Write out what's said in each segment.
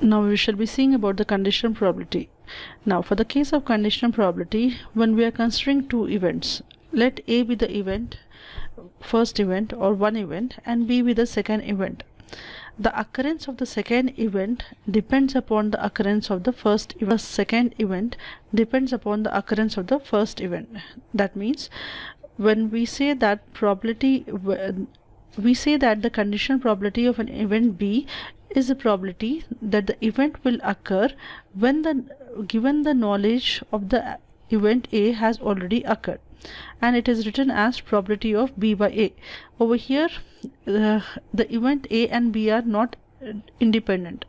Now we shall be seeing about the conditional probability. Now for the case of conditional probability, when we are considering two events, let A be the event, first event or one event, and B be the second event. The occurrence of the second event depends upon the occurrence of the first event. The second event depends upon the occurrence of the first event. That means when we say that the conditional probability of an event B is the probability that the event will occur when given the knowledge of the event A has already occurred, and it is written as probability of B by A. Over here the event A and B are not independent.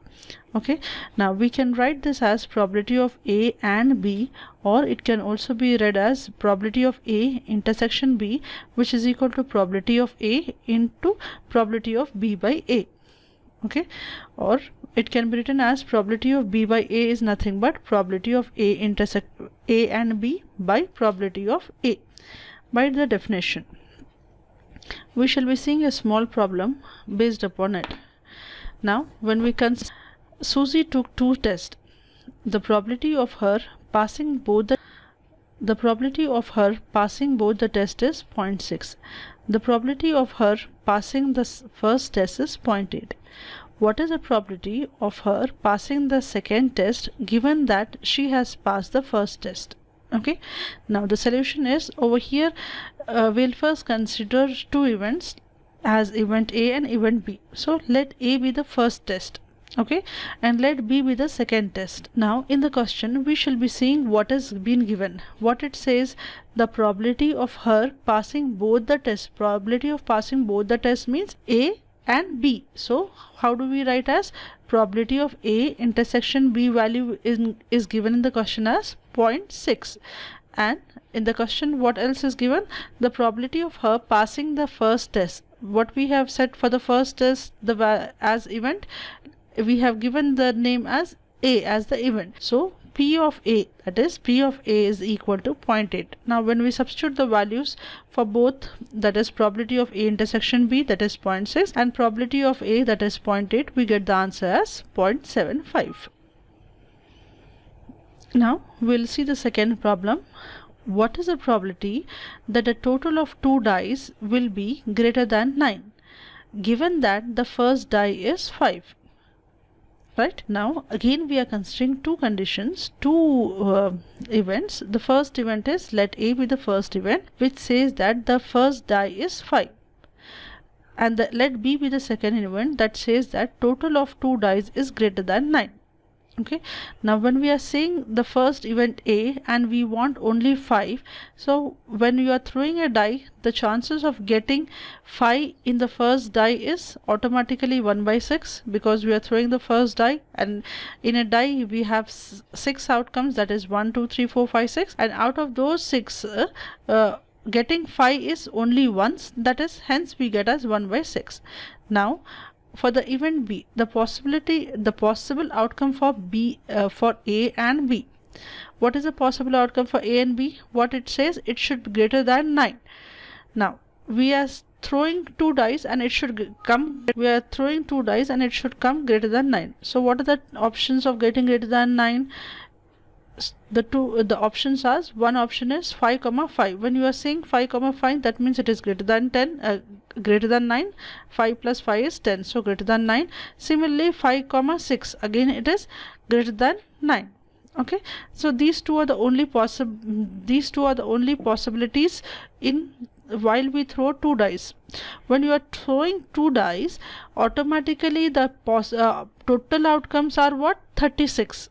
Okay, now we can write this as probability of A and B, or it can also be read as probability of A intersection B, which is equal to probability of A into probability of B by A. Okay, or it can be written as probability of B by A is nothing but probability of A intersect A and B by probability of A. By the definition, we shall be seeing a small problem based upon it. Now when we consider Susie took two tests, the probability of her passing both the probability of her passing both the test is 0.6. The probability of her passing the first test is 0.8. What is the probability of her passing the second test given that she has passed the first test? Okay, now the solution is over here. We'll first consider two events as event A and event B. So let A be the first test, okay, and let B be the second test. Now in the question we shall be seeing what has been given. What it says, the probability of her passing both the tests. Probability of passing both the tests means A and B. So how do we write as probability of A intersection B value is given in the question as 0.6, and in the question what else is given? The probability of her passing the first test. What we have said for the first test, as event, we have given the name as A as the event. So P of A, that is P of A is equal to 0.8. Now when we substitute the values for both, that is probability of A intersection B, that is 0.6, and probability of A, that is 0.8, we get the answer as 0.75. Now we'll see the second problem. What is the probability that a total of 2 dice will be greater than 9 given that the first die is 5? Right, now again we are considering two conditions, two events. The first event is let A be the first event, which says that the first die is 5, and let B be the second event that says that total of 2 dice is greater than 9. Okay, now when we are saying the first event A and we want only 5, so when you are throwing a die, the chances of getting 5 in the first die is automatically 1 by 6, because we are throwing the first die, and in a die we have 6 outcomes, that is 1 2 3 4 5 6, and out of those 6 getting 5 is only once, that is hence we get as 1 by 6. Now for the event B, the possible outcome for B for A and B. What is the possible outcome for A and B? What it says, it should be greater than 9. Now we are throwing two dice and it should come. We are throwing two dice and it should come greater than 9. So what are the options of getting greater than 9? The options are, one option is 5 comma 5. When you are saying 5 comma 5, that means it is greater than 10, greater than 9. 5 plus 5 is 10, so greater than 9. Similarly 5 comma 6, again it is greater than 9. Okay, so these two are the only possibilities in while we throw two dice. When you are throwing two dice, automatically the total outcomes are what? 36.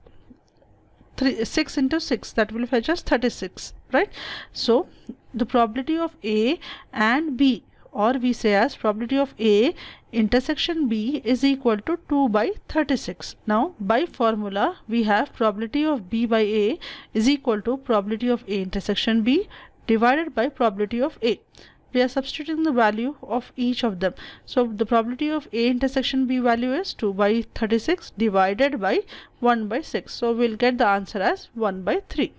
6 into 6, that will fetch us 36, right? So the probability of A and B, or we say as probability of A intersection B, is equal to 2 by 36. Now by formula we have probability of B by A is equal to probability of A intersection B divided by probability of A. We are substituting the value of each of them. So the probability of A intersection B value is 2 by 36 divided by 1 by 6. So we'll get the answer as 1 by 3.